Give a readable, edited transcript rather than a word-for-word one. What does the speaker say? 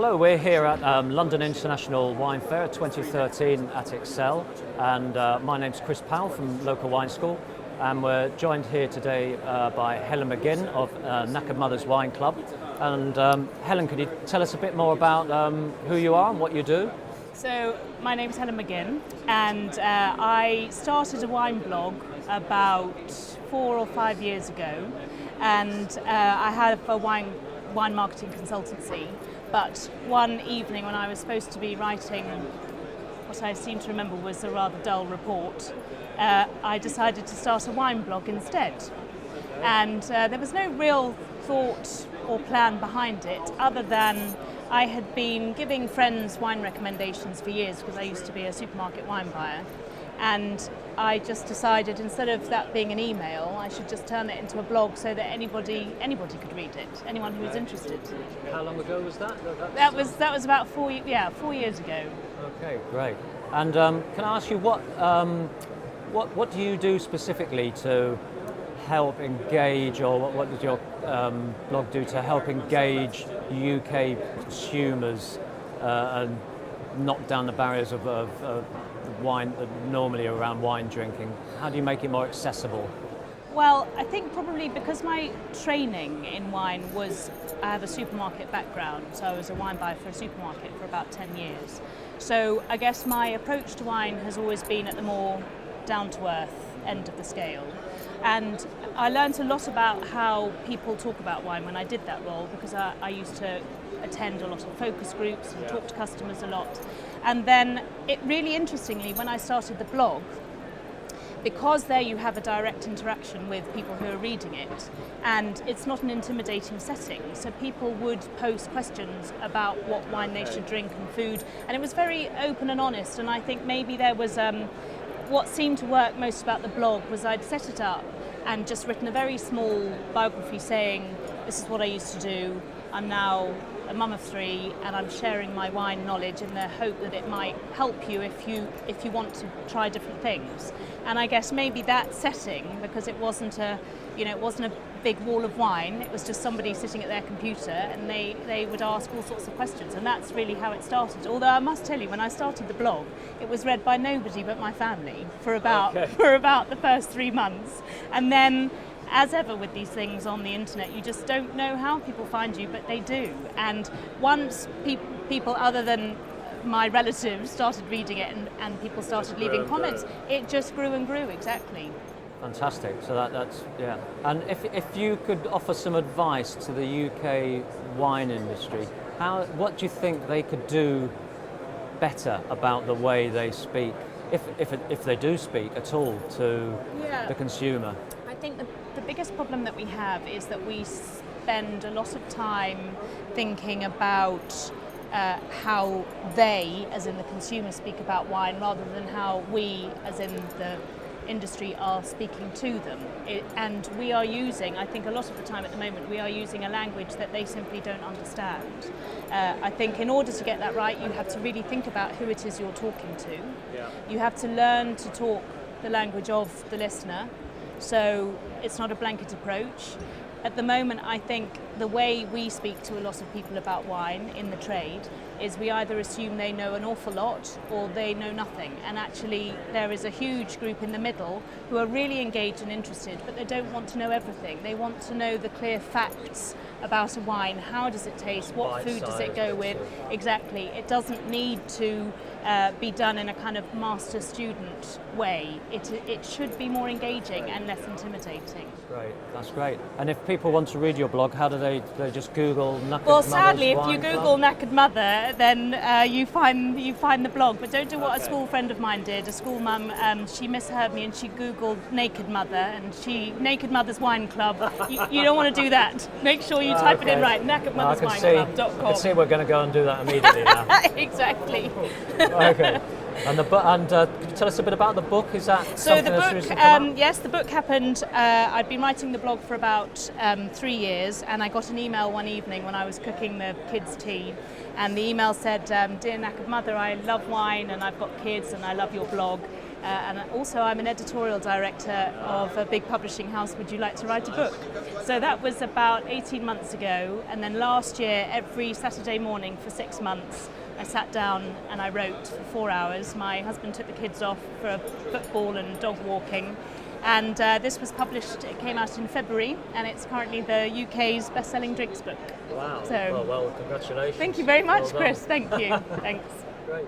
Hello, we're here at London International Wine Fair 2013 at Excel, and my name's Chris Powell from Local Wine School, and we're joined here today by Helen McGinn of Knackered Mothers Wine Club. And Helen, could you tell us a bit more about who you are and what you do? So my name is Helen McGinn, and I started a wine blog about 4 or 5 years ago, and I have a wine marketing consultancy. But one evening when I was supposed to be writing what I seem to remember was a rather dull report, I decided to start a wine blog instead. And there was no real thought or plan behind it, other than I had been giving friends wine recommendations for years because I used to be a supermarket wine buyer. And I just decided, instead of that being an email, I should just turn it into a blog so that anybody could read it, anyone who was interested. How long ago was that? That was about 4 years ago. Okay, great. And can I ask you what do you do specifically to help engage, or what does your blog do to help engage UK consumers and knock down the barriers of wine normally around wine drinking? How do you make it more accessible? Well, I think probably because my training in wine was, I have a supermarket background, so I was a wine buyer for a supermarket for about 10 years. So I guess my approach to wine has always been at the more down-to-earth end of the scale. And I learned a lot about how people talk about wine when I did that role, because I used to attend a lot of focus groups and talk to customers a lot. And then it really interestingly, when I started the blog, because there you have a direct interaction with people who are reading it, and it's not an intimidating setting, so people would post questions about what wine they should drink and food, and it was very open and honest. And I think maybe there was what seemed to work most about the blog was I'd set it up and just written a very small biography saying, this is what I used to do, I'm now a mum of 3, and I'm sharing my wine knowledge in the hope that it might help you if you want to try different things. And I guess maybe that setting, because it wasn't a big wall of wine, it was just somebody sitting at their computer, and they would ask all sorts of questions, and that's really how it started. Although I must tell you, when I started the blog, it was read by nobody but my family for about the first 3 months, and then, as ever with these things on the internet, you just don't know how people find you, but they do. And once people other than my relatives started reading it and people started leaving comments, it just grew and grew, exactly. Fantastic. So that's yeah. And if you could offer some advice to the UK wine industry, what do you think they could do better about the way they speak, if they do speak at all, to the consumer? I think the biggest problem that we have is that we spend a lot of time thinking about how they, as in the consumer, speak about wine, rather than how we, as in the industry, are speaking to them. And we are using, I think a lot of the time at the moment, we are using a language that they simply don't understand. I think in order to get that right, you have to really think about who it is you're talking to. Yeah. You have to learn to talk the language of the listener, so it's not a blanket approach. At the moment, I think the way we speak to a lot of people about wine in the trade is we either assume they know an awful lot or they know nothing. And actually, there is a huge group in the middle who are really engaged and interested, but they don't want to know everything. They want to know the clear facts about a wine. How does it taste? What food does it go with? Exactly. It doesn't need to be done in a kind of master-student way. It should be more engaging and less intimidating. Great, that's great. And if people want to read your blog, how do they just Google Knackered Mother? Well, sadly, if you Google Knackered Mother, then you find the blog. But don't do what a school friend of mine did. A school mum, she misheard me and she Googled Naked Mother, and Naked Mother's Wine Club. You don't want to do that. Make sure you type it in right. knackeredmotherswineclub.com. I can see we're going to go and do that immediately now. Exactly. Okay. And could you tell us a bit about the book? Is that something that's recently come out? Yes, the book happened. I'd been writing the blog for about 3 years, and I got an email one evening when I was cooking the kids' tea, and the email said, "Dear Knackered Mother, I love wine and I've got kids and I love your blog. And also I'm an editorial director of a big publishing house, Would You Like to Write a Book? So that was about 18 months ago, and then last year every Saturday morning for 6 months I sat down and I wrote for 4 hours. My husband took the kids off for football and dog walking, and this was published, it came out in February, and it's currently the UK's best-selling drinks book. Wow. So, well, congratulations. thank you very much, Well done. Chris. Thank you. Thanks. Great.